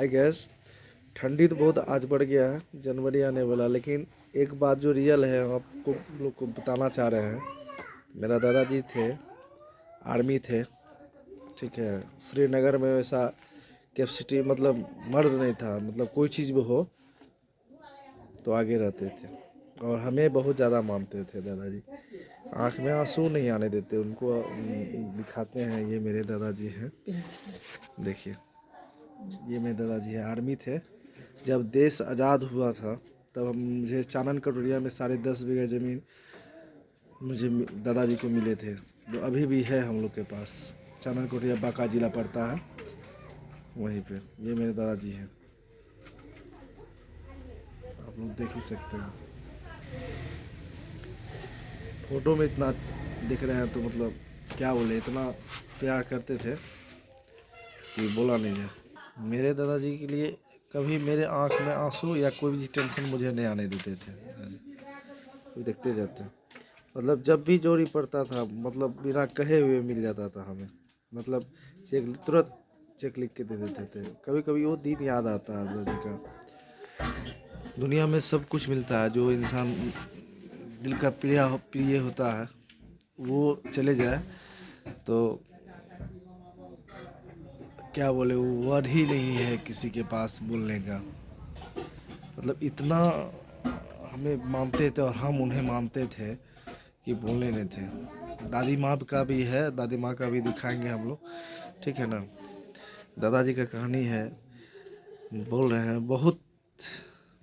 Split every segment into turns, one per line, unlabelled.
I guess ठंडी तो बहुत आज बढ़ गया है, जनवरी आने वाला। लेकिन एक बात जो रियल है हम आपको लोग को बताना चाह रहे हैं। मेरा दादाजी थे, आर्मी थे, ठीक है। श्रीनगर में वैसा कैपेसिटी मतलब मर्द नहीं था, मतलब कोई चीज़ भी हो तो आगे रहते थे और हमें बहुत ज़्यादा मानते थे दादाजी। आँख में आंसू नहीं आने देते उनको। दिखाते हैं, ये मेरे दादाजी हैं, देखिए ये मेरे दादाजी है, आर्मी थे। जब देश आज़ाद हुआ था तब हम मुझे चानन कटोरिया में 10.5 बीघा ज़मीन मुझे दादाजी को मिले थे, जो अभी भी है हम लोग के पास। चानन कटोरिया बांका जिला पड़ता है, वहीं पे ये मेरे दादाजी हैं, आप लोग देख ही सकते हैं। फ़ोटो में इतना दिख रहे हैं तो मतलब क्या बोले, इतना प्यार करते थे कि बोला नहीं जाए। मेरे दादाजी के लिए कभी मेरे आँख में आंसू या कोई भी टेंशन मुझे नहीं आने देते थे। कोई देखते जाते, मतलब जब भी जोड़ी पड़ता था, मतलब बिना कहे हुए मिल जाता था हमें। मतलब चेक तुरंत चेक लिख के दे देते थे। कभी कभी वो दिन याद आता है दादाजी का। दुनिया में सब कुछ मिलता है, जो इंसान दिल का प्रिय होता है वो चले जाए तो क्या बोले, वो वर्ड ही नहीं है किसी के पास बोलने का। मतलब इतना हमें मानते थे और हम उन्हें मानते थे कि बोलने नहीं थे। दादी माँ का भी है, दादी माँ का भी दिखाएंगे हम लोग, ठीक है ना। दादाजी का कहानी है, बोल रहे हैं, बहुत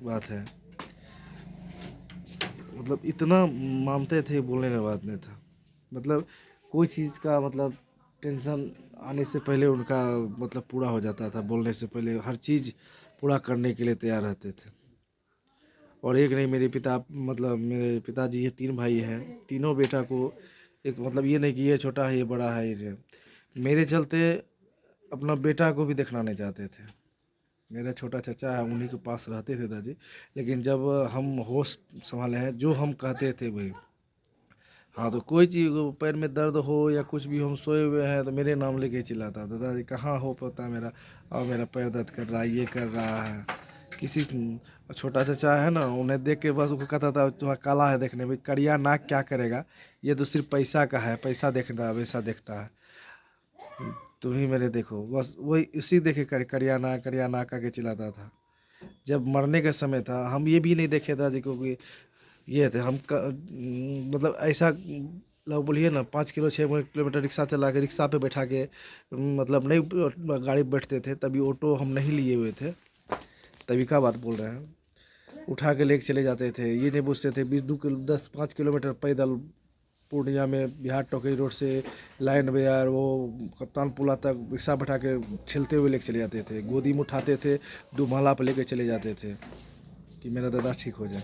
बात है। मतलब इतना मानते थे, बोलने का बात नहीं था। मतलब कोई चीज़ का मतलब टेंशन आने से पहले उनका मतलब पूरा हो जाता था। बोलने से पहले हर चीज़ पूरा करने के लिए तैयार रहते थे। और एक नहीं, मेरे पिता मतलब मेरे पिताजी ये 3 भाई हैं, तीनों बेटा को एक मतलब ये नहीं कि ये छोटा है ये बड़ा है ये। मेरे चलते अपना बेटा को भी देखना नहीं चाहते थे। मेरा छोटा चाचा है, उन्हीं के पास रहते थे दादी। लेकिन जब हम होश संभाले हैं, जो हम कहते थे वही। हाँ, तो कोई चीज़ पैर में दर्द हो या कुछ भी, हम सोए हुए हैं तो मेरे नाम लेके चिल्लाता, दादाजी कहाँ हो पता मेरा, और मेरा पैर दर्द कर रहा है, ये कर रहा है। किसी छोटा चाचा है ना, उन्हें देख के बस उसको कहता था थोड़ा काला है देखने में, करिया नाक क्या करेगा, ये तो सिर्फ पैसा का है, पैसा देखता है वैसा देखता है। तुम ही मेरे देखो, बस वही उसी देखे करिया नाक करके चिल्लाता था। जब मरने का समय था, हम ये भी नहीं देखे दादी को कि ये थे हम मतलब ऐसा लोग बोलिए ना, 5 किलो 6 किलोमीटर रिक्शा चला के, रिक्शा पे बैठा के, मतलब नहीं गाड़ी पे बैठते थे, तभी ऑटो हम नहीं लिए हुए थे, तभी का बात बोल रहे हैं। उठा के लेके चले जाते थे, ये नहीं पूछते थे। 10 5 किलोमीटर पैदल पूर्णिया में बिहार टोकरी रोड से लाइन बाजार वो कप्तान पुला तक रिक्शा बैठा के ठेलते हुए लेके चले जाते थे। गोदी में उठाते थे, दुमाला पे लेके चले जाते थे कि मेरा दादा ठीक हो जाए।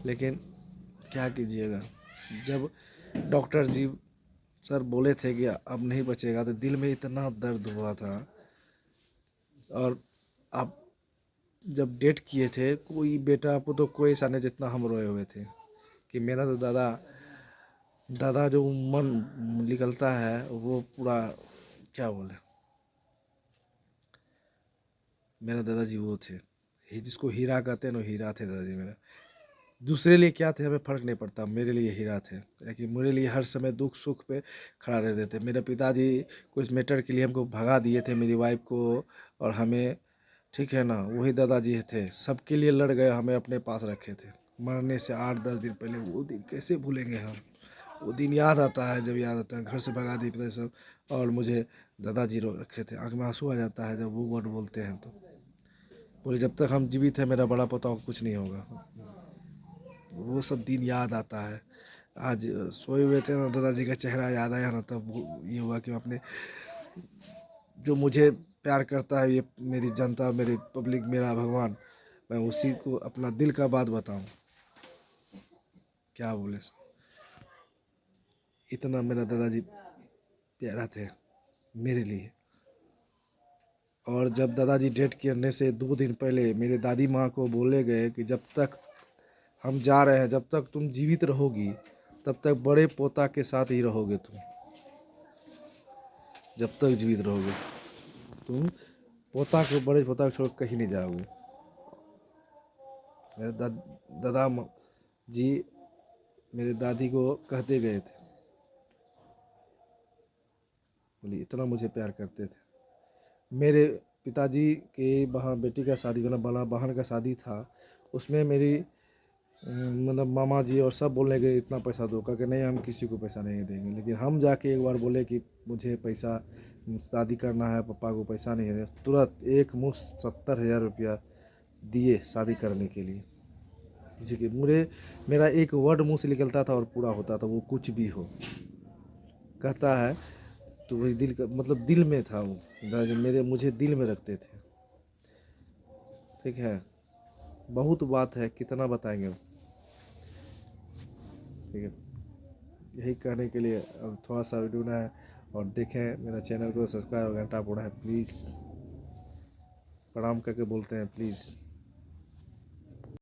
लेकिन क्या कीजिएगा, जब डॉक्टर जी सर बोले थे कि अब नहीं बचेगा, तो दिल में इतना दर्द हुआ था। और अब जब डेट किए थे, कोई बेटा आपको तो कोई ऐसा नहीं जितना हम रोए हुए थे कि मेरा तो दादा दादा जो मन निकलता है वो पूरा क्या बोले। मेरा दादाजी वो थे, जिसको हीरा कहते हैं ना, हीरा थे दादाजी मेरा। दूसरे लिए क्या थे हमें फ़र्क नहीं पड़ता, मेरे लिए हीरा थे। लेकिन मेरे लिए हर समय दुख सुख पे खड़ा रहते थे। मेरे पिताजी कुछ मैटर के लिए हमको भगा दिए थे, मेरी वाइफ को और हमें, ठीक है ना। वही दादाजी थे, सबके लिए लड़ गए, हमें अपने पास रखे थे। मरने से 8 10 दिन पहले, वो दिन कैसे भूलेंगे हम। वो दिन याद आता है, जब याद आता है घर से भगा दिए पिता सब, और मुझे दादाजी रो रखे थे। आँख में आंसू आ जाता है जब वो वर्ड बोलते हैं तो। बोले जब तक हम जीवित हैं मेरा बड़ा पोता को कुछ नहीं होगा। वो सब दिन याद आता है। आज सोए हुए थे ना, दादाजी का चेहरा याद आया ना, तब ये हुआ कि अपने जो मुझे प्यार करता है, ये मेरी जनता, मेरी पब्लिक, मेरा भगवान, मैं उसी को अपना दिल का बात बताऊं। क्या बोले, इतना मेरा दादाजी प्यारा थे मेरे लिए। और जब दादाजी डेट करने से 2 दिन पहले मेरे दादी माँ को बोले गए कि जब तक हम जा रहे हैं, जब तक तुम जीवित रहोगी तब तक बड़े पोता के साथ ही रहोगे तुम। जब तक जीवित रहोगे तुम पोता को, बड़े पोता को छोड़ कहीं नहीं जाओगे। मेरे दादा जी मेरे दादी को कहते गए थे, बोली इतना मुझे प्यार करते थे। मेरे पिताजी के बहन बेटी का शादी, मतलब बड़ा बहन का शादी था, उसमें मेरी मतलब मामा जी और सब बोलने गए इतना पैसा दो, कहा कि नहीं हम किसी को पैसा नहीं देंगे। लेकिन हम जाके एक बार बोले कि मुझे पैसा शादी करना है, पापा को पैसा नहीं है, तुरंत एक मुश्त 70,000 रुपया दिए शादी करने के लिए। जी कि मेरा एक वर्ड मुंह से निकलता था और पूरा होता था, वो कुछ भी हो। कहता है तो वही दिल का मतलब दिल में था वो, मेरे मुझे दिल में रखते थे। ठीक है, बहुत बात है, कितना बताएंगे। ठीक है, यही कहने के लिए अब थोड़ा सा वीडियो है। और देखें मेरा चैनल को सब्सक्राइब और घंटा फोड़ा है प्लीज़, प्रणाम करके बोलते हैं प्लीज़।